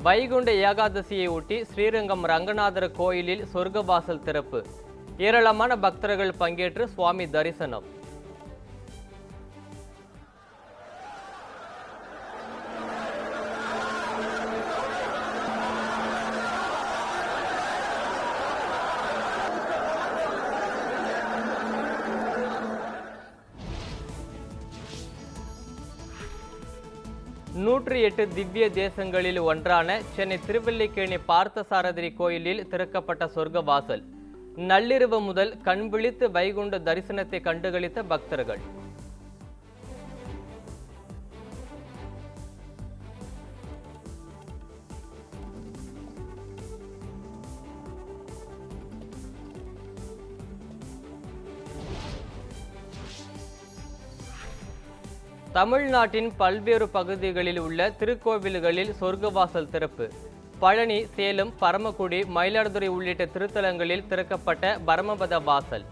வைகுண்ட ஏகாதசியை ஒட்டி ஸ்ரீரங்கம் ரங்கநாதர் கோயிலில் சொர்க்கவாசல் திறப்பு. ஏராளமான பக்தர்கள் பங்கேற்று சுவாமி தரிசனம். நூற்றி 8 திவ்ய தேசங்களில் ஒன்றான சென்னை திருவல்லிக்கேணி பார்த்தசாரதி கோயிலில் திறக்கப்பட்ட சொர்க்கவாசல். நள்ளிரவு முதல் கண் விழித்து வைகுண்ட தரிசனத்தை கண்டுகளித்த பக்தர்கள். தமிழ்நாட்டின் பல்வேறு பகுதிகளில் உள்ள திருக்கோவில்களில் சொர்க்கவாசல் திறப்பு. பழனி, சேலம், பரமக்குடி, மயிலாடுதுறை உள்ளிட்ட திருத்தலங்களில் திறக்கப்பட்ட பரமபத வாசல்.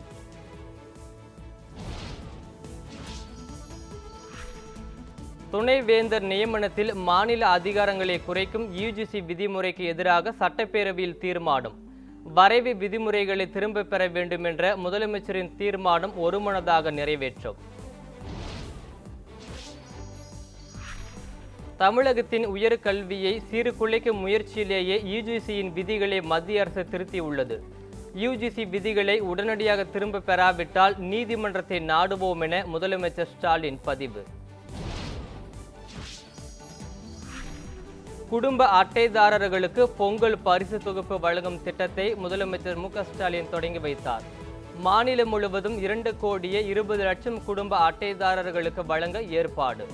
துணைவேந்தர் நியமனத்தில் மாநில அதிகாரங்களை குறைக்கும் UGC விதிமுறைக்கு எதிராக சட்டப்பேரவையில் தீர்மானம். வரைவு விதிமுறைகளை திரும்ப பெற வேண்டும் என்ற முதலமைச்சரின் தீர்மானம் ஒருமனதாக நிறைவேற்றும். தமிழகத்தின் உயர்கல்வியை சீர்குலைக்கும் முயற்சியிலேயே UGCயின் விதிகளை மத்திய அரசு திருத்தியுள்ளது. UGC விதிகளை உடனடியாக திரும்ப பெறாவிட்டால் நீதிமன்றத்தை நாடுவோம் என முதலமைச்சர் ஸ்டாலின் பதிவு. குடும்ப அட்டைதாரர்களுக்கு பொங்கல் பரிசு தொகுப்பு வழங்கும் திட்டத்தை முதலமைச்சர் MK ஸ்டாலின் தொடங்கி வைத்தார். மாநிலம் முழுவதும் 2,20,00,000 குடும்ப அட்டைதாரர்களுக்கு வழங்க ஏற்பாடு.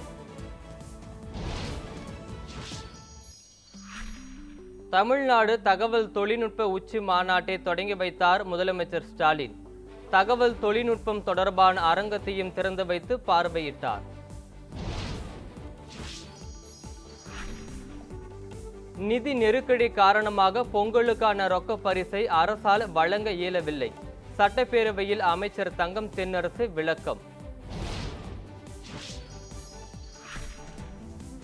தமிழ்நாடு தகவல் தொழில்நுட்ப உச்சி மாநாட்டை தொடங்கி வைத்தார் முதலமைச்சர் ஸ்டாலின். தகவல் தொழில்நுட்பம் தொடர்பான அரங்கத்தையும் திறந்து வைத்து பார்வையிட்டார். நிதி நெருக்கடி காரணமாக பொங்கலுக்கான ரொக்க பரிசை அரசால் வழங்க இயலவில்லை. சட்டப்பேரவையில் அமைச்சர் தங்கம் தென்னரசு விளக்கம்.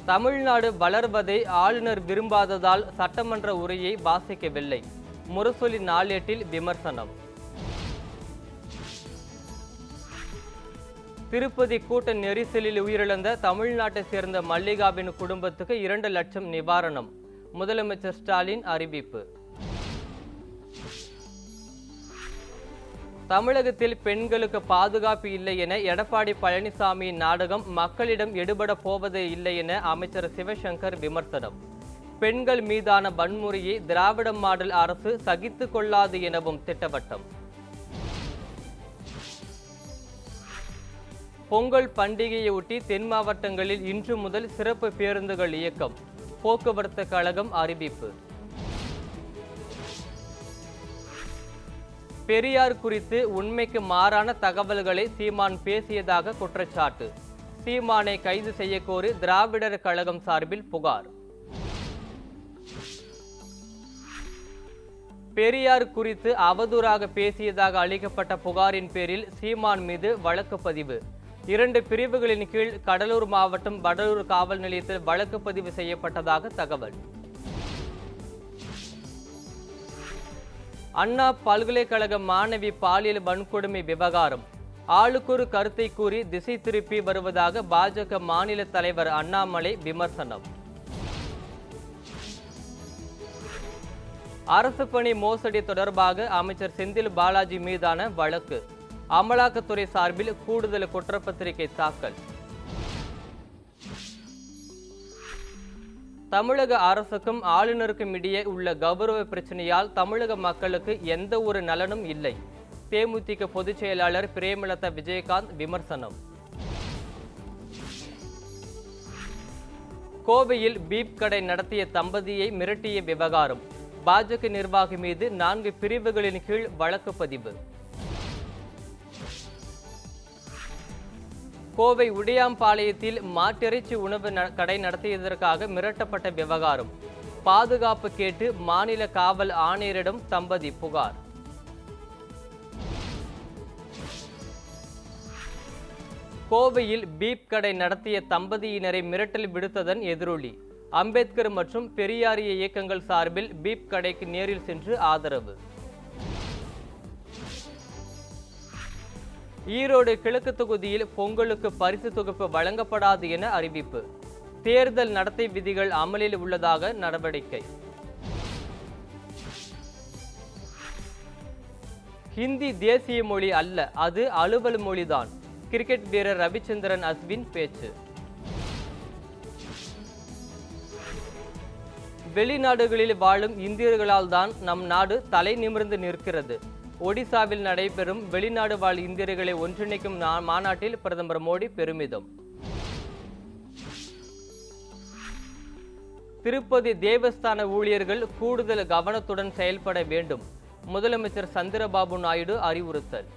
தமிழ்நாடு வளர்வதை ஆளுநர் விரும்பாததால் சட்டமன்ற உரையை வாசிக்கவில்லை. முரசொலி நாளேட்டில் விமர்சனம். திருப்பதி கூட்ட நெரிசலில் உயிரிழந்த தமிழ்நாட்டை சேர்ந்த மல்லிகாவின் குடும்பத்துக்கு 2 லட்சம் நிவாரணம். முதலமைச்சர் ஸ்டாலின் அறிவிப்பு. தமிழகத்தில் பெண்களுக்கு பாதுகாப்பு இல்லை என எடப்பாடி பழனிசாமியின் நாடகம் மக்களிடம் எடுபட போவதே இல்லை என அமைச்சர் சிவசங்கர் விமர்சனம். பெண்கள் மீதான வன்முறையை திராவிட மாடல் அரசு சகித்து கொள்ளாது எனவும் திட்டவட்டம். பொங்கல் பண்டிகையொட்டி தென் மாவட்டங்களில் இன்று முதல் சிறப்பு பேருந்துகள் இயக்கம். போக்குவரத்து கழகம் அறிவிப்பு. பெரியார் குறித்து உண்மைக்கு மாறான தகவல்களை சீமான் பேசியதாக குற்றச்சாட்டு. சீமானை கைது செய்யக்கோரி திராவிடர் கழகம் சார்பில் புகார். பெரியார் குறித்து அவதூறாக பேசியதாக அளிக்கப்பட்ட புகாரின் பேரில் சீமான் மீது வழக்கு பதிவு. 2 பிரிவுகளின் கீழ் கடலூர் மாவட்டம் வடலூர் காவல் நிலையத்தில் வழக்கு பதிவு செய்யப்பட்டதாக தகவல். அண்ணா பல்கலைக்கழக மாணவி பாலியல் வன்கொடுமை விவகாரம். ஆளுக்கொரு கருத்தை கூறி திசை திருப்பி வருவதாக பாஜக மாநில தலைவர் அண்ணாமலை விமர்சனம். அரசு பணி மோசடி தொடர்பாக அமைச்சர் செந்தில் பாலாஜி மீதான வழக்கு. அமலாக்கத்துறை சார்பில் கூடுதல் குற்றப்பத்திரிகை தாக்கல். தமிழக அரசுக்கும் ஆளுநருக்கும் இடையே உள்ள கௌரவ பிரச்சனையால் தமிழக மக்களுக்கு எந்த ஒரு நலனும் இல்லை. தேமுதிக பொதுச் செயலாளர் பிரேமலதா விஜயகாந்த் விமர்சனம். கோவையில் பீப் கடை நடத்திய தம்பதியை மிரட்டிய விவகாரம். பாஜக நிர்வாகி மீது 4 பிரிவுகளின் கீழ் வழக்கு பதிவு. கோவை உடையாம்பாளையத்தில் மாட்டிறைச்சி உணவு கடை நடத்தியதற்காக மிரட்டப்பட்ட விவகாரம். பாதுகாப்பு கேட்டு மாநில காவல் ஆணையரிடம் தம்பதி புகார். கோவையில் பீப் கடை நடத்திய தம்பதியினரை மிரட்டல் விடுத்ததன் எதிரொலி. அம்பேத்கர் மற்றும் பெரியாரிய இயக்கங்கள் சார்பில் பீப் கடைக்கு நேரில் சென்று ஆதரவு. ஈரோடு கிழக்கு தொகுதியில் பொங்கலுக்கு பரிசு தொகுப்பு வழங்கப்படாது என அறிவிப்பு. தேர்தல் நடத்தை விதிகள் அமலில் உள்ளதாக நடவடிக்கை. ஹிந்தி தேசிய மொழி அல்ல, அது அலுவல் மொழிதான். கிரிக்கெட் வீரர் ரவிச்சந்திரன் அஸ்வின் பேச்சு. வெளிநாடுகளில் வாழும் இந்தியர்களால் தான் நம் நாடு தலை நிமிர்ந்து நிற்கிறது. ஒடிசாவில் நடைபெறும் வெளிநாடு வாழ் இந்தியர்களை ஒன்றிணைக்கும் மாநாட்டில் பிரதமர் மோடி பெருமிதம். திருப்பதி தேவஸ்தான ஊழியர்கள் கூடுதல் கவனத்துடன் செயல்பட வேண்டும். முதலமைச்சர் சந்திரபாபு நாயுடு அறிவுறுத்தல்.